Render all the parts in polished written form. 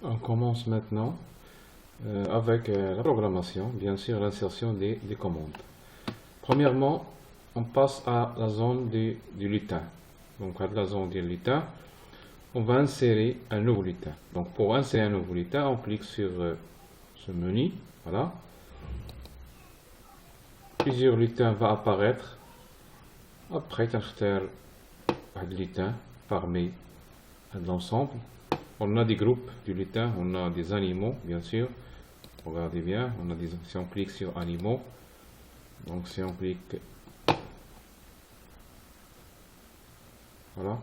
On commence maintenant avec la programmation, bien sûr l'insertion des commandes. Premièrement, on passe à la zone du lutin. Donc à la zone du lutin, on va insérer un nouveau lutin. Donc pour insérer un nouveau lutin, on clique sur ce menu, voilà. Plusieurs lutins vont apparaître. Après, tu as un lutin parmi l'ensemble. On a des groupes du lutin, on a des animaux, bien sûr. Regardez bien, on a des, si on clique sur animaux, donc si on clique, voilà,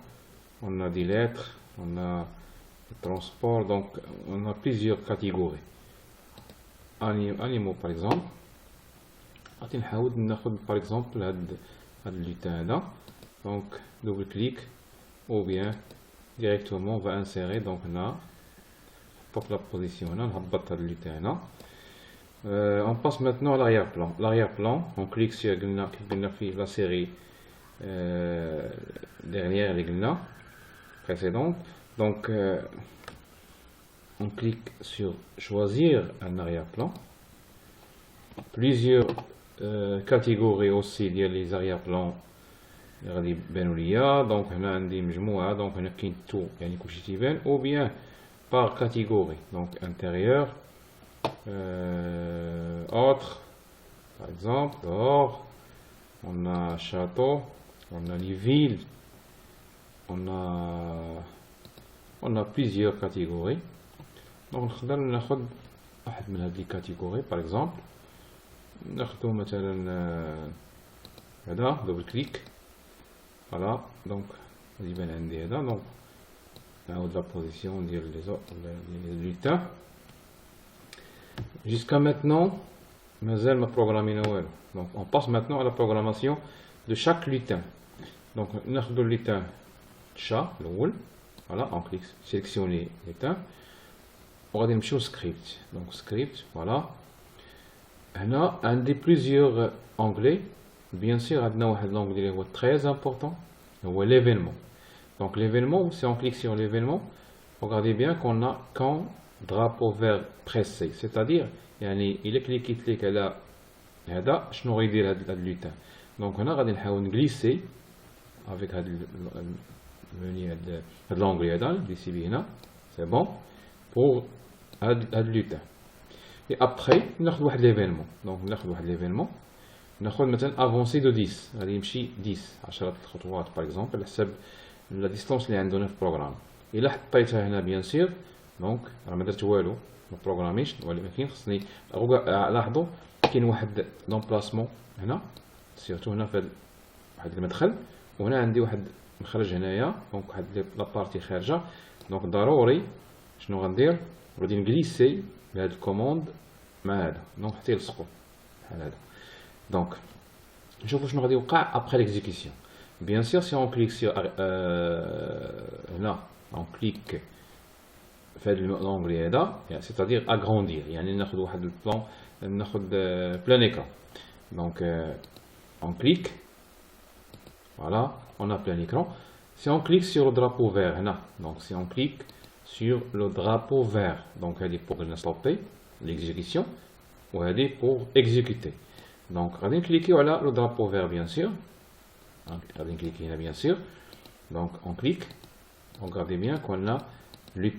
on a des lettres, on a le transport, donc on a plusieurs catégories. Animaux par exemple, par exemple le lutin là, donc double clic ou bien directement on va insérer, donc là pour la position là, le lutin là. On passe maintenant à l'arrière-plan. L'arrière-plan, on clique sur la série dernière les précédente. Donc on clique sur choisir un arrière-plan. Plusieurs catégories aussi les arrière-plans غادي يبانوا ليا. دونك هنا عندي مجموعه، دونك هنا كاين تو يعني كلشي تيبان، او بيان par catégorie, donc intérieur, autre, par exemple, dehors, on a château, on a les villes, on a plusieurs catégories. Donc نقدر ناخذ واحد من هذه الكاتيجوري، par exemple ناخذ مثلا هذا double clic, voilà, donc يبان عندي هذا. donc de la position des lutins. Jusqu'à maintenant, donc on passe maintenant à la programmation de chaque lutin. Donc le lutin chat, le wall, voilà, on clique sélectionner lutin. On va aller au script. Donc script, voilà. On a un des plusieurs onglets. Bien sûr, on a un onglet très important, l'événement. Donc l'événement, si on clique sur l'événement, regardez bien qu'on a quand drapeau vert pressé, c'est-à-dire il est cliqué على هذا شنو غيدير هذا اللوتان. donc هنا غادي نحاول نغليسي avec هذا المنيو هذا l'onglet هذا نغليسي به هنا، c'est bon pour هذا اللوتان. et après ناخذ واحد l'événement. donc ناخذ واحد l'événement، ناخذ مثلا avancé de 10، غادي يمشي 10 خطوات par exemple على حسب la distance اللي عندنا في البروغرام. الا حطيتها هنا بيان سير، دونك راه ما درت والو، ما بروغراميش، ولكن خصني لاحظوا كاين واحد لومبلاسمون هنا، سيرتو هنا في واحد المدخل، وهنا عندي واحد مخرج هنايا، دونك واحد لابارتي خارجه. دونك ضروري شنو غندير، غادي نغليسي بهاد الكوموند مع هذا، دونك حتى يلصقوا بحال هذا. دونك نشوفوا شنو غادي يوقع ابري ليكزيكسيون. Bien sûr, si on clique sur là, on clique fait l'onglet là, c'est-à-dire agrandir. يعني ناخذ واحد البلان، ناخذ plein écran. Donc on clique, voilà, on a plein écran. Si on clique sur le drapeau vert là, donc si on clique sur le drapeau vert, donc elle est pour stopper l'exécution ou elle est pour exécuter. Donc on va cliquer voilà le drapeau vert bien sûr. On clique là bien sûr, donc on clique, regardez bien qu'on a le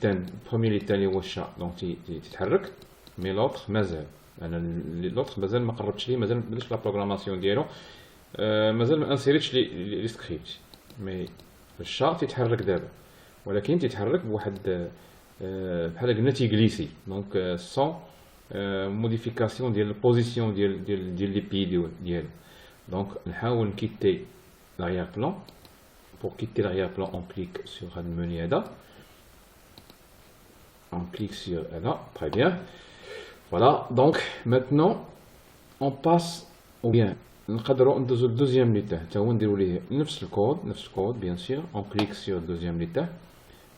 premier lutin اللي هو الشا، donc يتحرك، mais l'autre مازال، l'autre مازال ما قربتش ليه، مازال ما بدلش لا بروغراماسيون ديالو، مازال ما انسيريتش لي سكريبت، مي الشا تيتحرك دابا، ولكن تيتحرك بواحد بحال قلنا تيجليسي، دونك سون موديفيكاسيون ديال البوزيسيون ديال لي بي ديالو. دونك نحاول نكيتي l'arrière-plan. Pour quitter l'arrière-plan, on clique sur le menu ADA. On clique sur ADA, très bien. Voilà, donc maintenant on passe au bien. Le deuxième lutin. On déroule le code, bien sûr. On clique sur le deuxième lutin.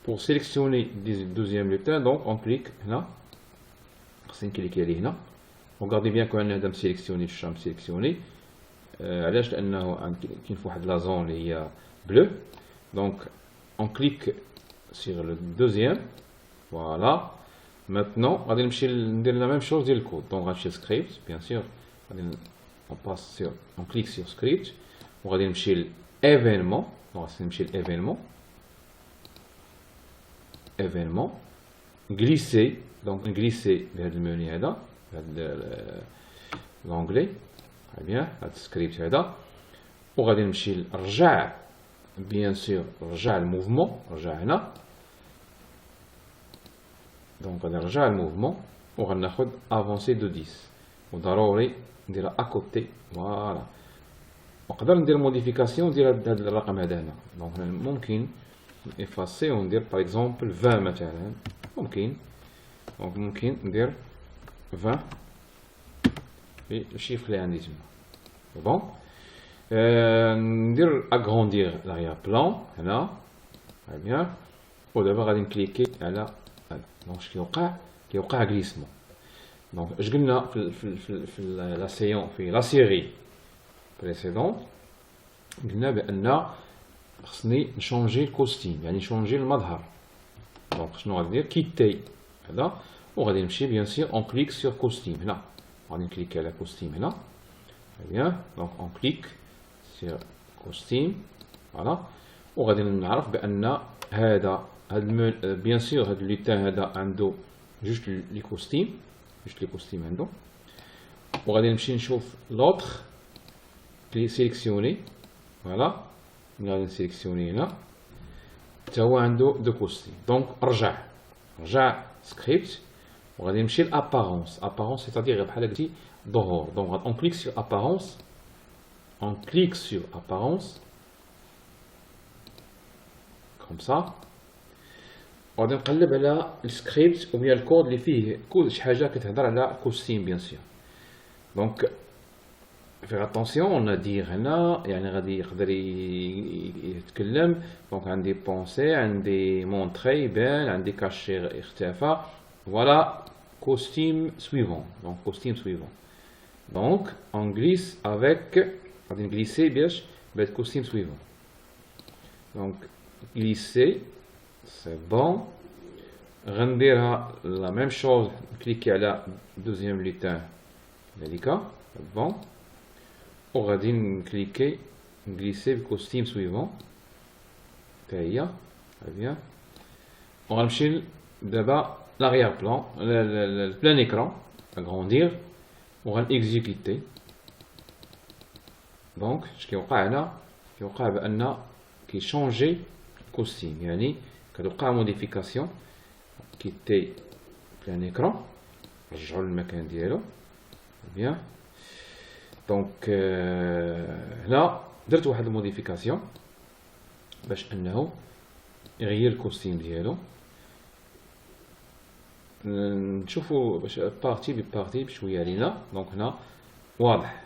Pour sélectionner le deuxième lutin, donc on clique là. C'est cliquer là. Regardez bien qu'on a sélectionné le champ sélectionné. علاش لانه كاين فواحد لا زون اللي هي بلو. دونك on clique sur le deuxième, voilà, Maintenant, on va faire la même chose dans le code. Donc, on va sur script, bien sûr. On clique sur script. On va faire événement. On va faire événement. Événement. Glisser. Donc, glisser vers le menu là, vers l'onglet. Très bien. Le script là. On va faire رجع. Bien sûr, رجع le mouvement. رجع هنا. Donc, on va rejoindre le mouvement. On va avancer de 10. On va dire à côté. Voilà. On peut faire une modification de ce chiffre. Donc, on peut effacer. On dire par exemple 20 مثلا. ممكن. Donc, ممكن ندير 20 et le chiffre اللي عندي تما. Bon. ندير agrandir l'arrière-plan. هنا. Très bien. ودابا غادي نكليكي على donc ce qui est un glissement. Donc je قلنا في la série précédente قلنا بأن خصني نشونجي الكوستيم يعني نشونجي المظهر. donc شنو غادي ندير كيتي هذا وغادي نمشي bien sûr on clique sur costume هنا غادي نكليكي على costume هنا. Très bien. Donc on clique sur costume voilà وغادي نعرف بأن هذا bien sûr هذا اللوتان هذا عنده جوج لي كوستيم عنده وغادي نمشي نشوف لوطخ لي سيليكسيوني فوالا غادي نسيليكسيوني هنا حتى هو عنده دو كوستيم. دونك رجع سكريبت وغادي نمشي لابارونس سيتادير بحال قلتي ظهور. دونك اون كليك سور ابارونس كوم سا غادي نقلب على السكريبت وبيا الكود اللي فيه كل شي حاجه كتهضر على كوستيم بيان سور. دونك فيغ اتونسيون اون دير هنا يعني غادي يقدر يتكلم. دونك عندي بونسي عندي مونطري يبان عندي كاشي اختفى فوالا كوستيم سويفون. دونك كوستيم سويفون دونك اون غليس افيك غادي نغليسي باش بهاد كوستيم سويفون. دونك غليسي c'est bon. Rendira la même chose. Cliquez à la deuxième lutin délicat. Bon. On va dire cliquer, glisser le costume suivant. Très bien. On va chercher d'abord l'arrière-plan, le plein écran, agrandir. On va exécuter. Donc, ce qui est là, qui changer costume. يعني كتوقع موديفيكاسيون كيتي بلان ايكران نرجعو للمكان ديالو بيان. دونك هنا درت واحد الموديفيكاسيون باش انه يغير الكوستيم ديالو. نشوفو باش بارتي ببارتي بشويه علينا. دونك هنا واضح